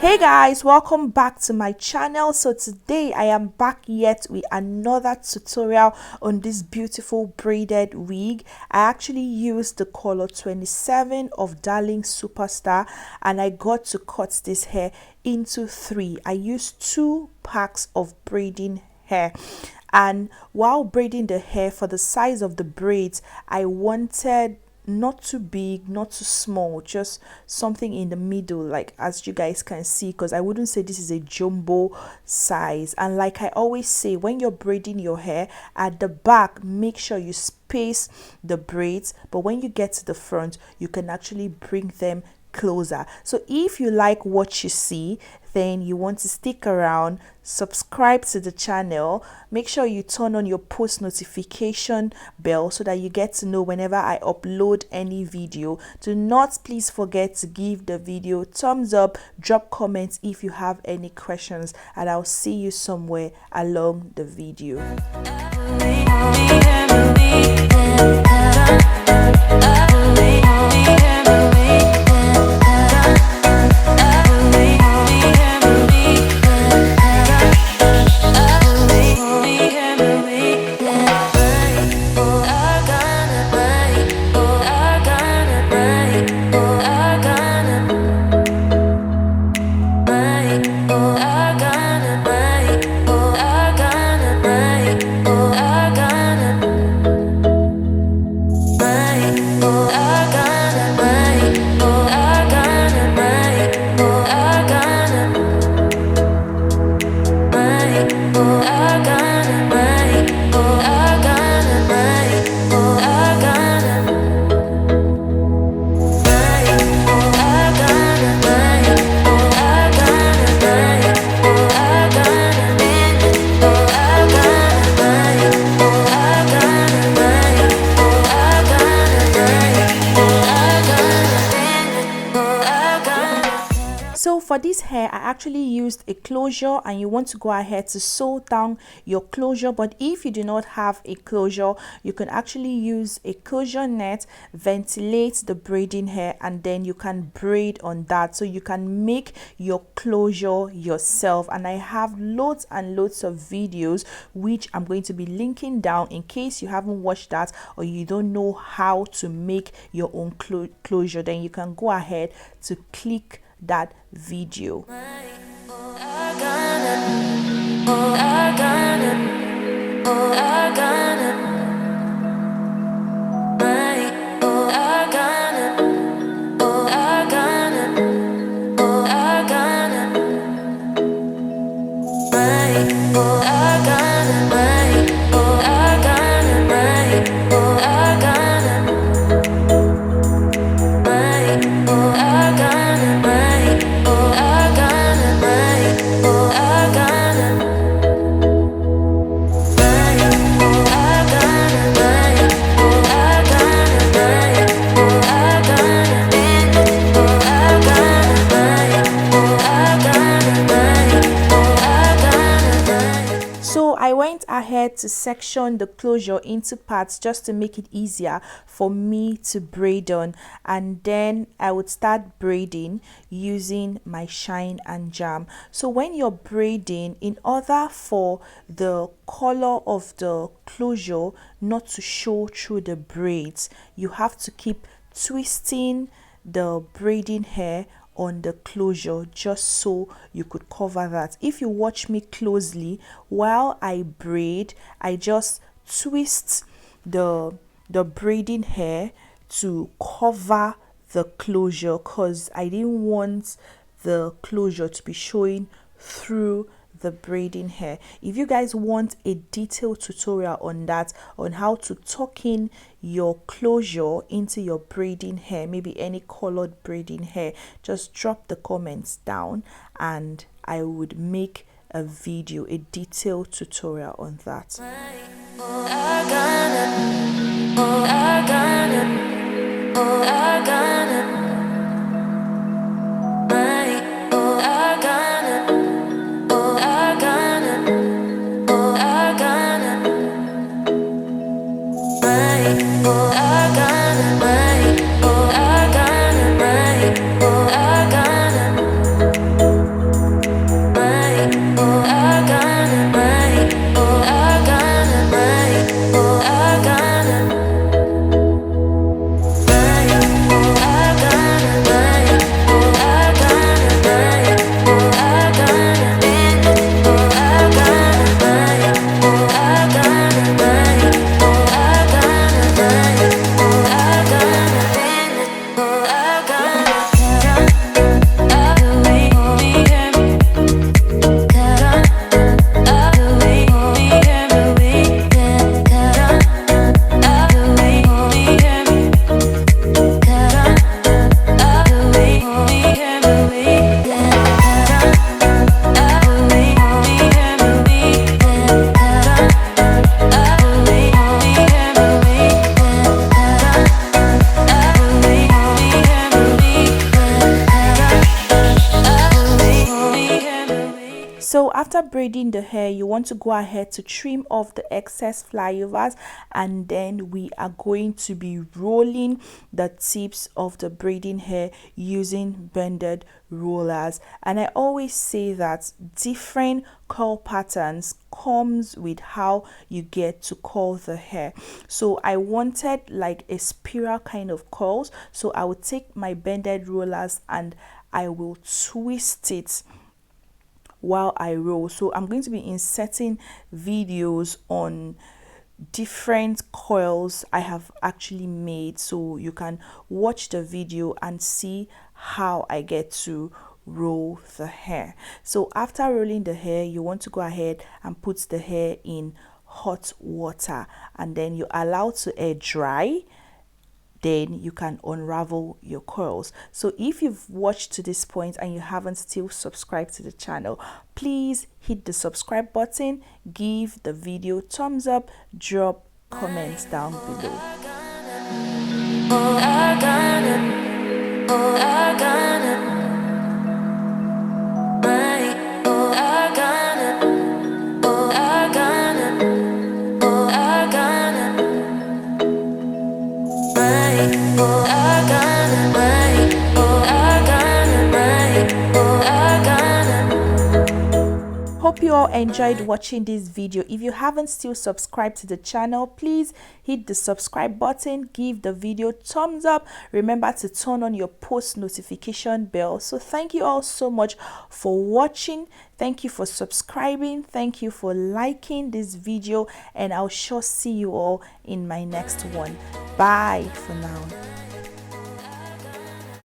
Hey guys, welcome back to my channel. So today I am back yet with another tutorial on this beautiful braided wig. I actually used the color 27 of Darling Superstar and I got to cut this hair into 3. I used 2 packs of braiding hair, and while braiding the hair, for the size of the braids I wanted not too big, not too small, just something in the middle, like as you guys can see, because I wouldn't say this is a jumbo size. And like I always say, when you're braiding your hair at the back, make sure you space the braids, but when you get to the front you can actually bring them closer. So if you like what you see, then you want to stick around, subscribe to the channel, make sure you turn on your post notification bell so that you get to know whenever I upload any video. Do not please forget to give the video thumbs up, drop comments if you have any questions, and I'll see you somewhere along the video. So for this hair, I actually used a closure, and you want to go ahead to sew down your closure. But if you do not have a closure, you can actually use a closure net, ventilate the braiding hair, and then you can braid on that. So you can make your closure yourself. And I have loads and loads of videos which I'm going to be linking down in case you haven't watched that or you don't know how to make your own closure. Then you can go ahead to click that video. Ahead to section the closure into parts just to make it easier for me to braid on, and then I would start braiding using my shine and jam. So when you're braiding, in order for the color of the closure not to show through the braids, you have to keep twisting the braiding hair on the closure just so you could cover that. If you watch me closely while I braid, I just twist the braiding hair to cover the closure because I didn't want the closure to be showing through the braiding hair. If you guys want a detailed tutorial on that, on how to tuck in your closure into your braiding hair, maybe any colored braiding hair, just drop the comments down and I would make a video, a detailed tutorial on that. after braiding the hair, you want to go ahead to trim off the excess flyovers, and then we are going to be rolling the tips of the braiding hair using bended rollers. And I always say that different curl patterns comes with how you get to curl the hair. So I wanted like a spiral kind of curls, so I would take my bended rollers and I will twist it while I roll. So I'm going to be inserting videos on different coils I have actually made, so you can watch the video and see how I get to roll the hair. So after rolling the hair, you want to go ahead and put the hair in hot water, and then you allow to air dry. Then you can unravel your curls. So if you've watched to this point and you haven't still subscribed to the channel, please hit the subscribe button, give the video thumbs up, drop comments down below. Hope you all enjoyed watching this video. If you haven't still subscribed to the channel, please hit the subscribe button, give the video thumbs up. Remember to turn on your post notification bell. So thank you all so much for watching. Thank you for subscribing. Thank you for liking this video, and I'll sure see you all in my next one. Bye for now.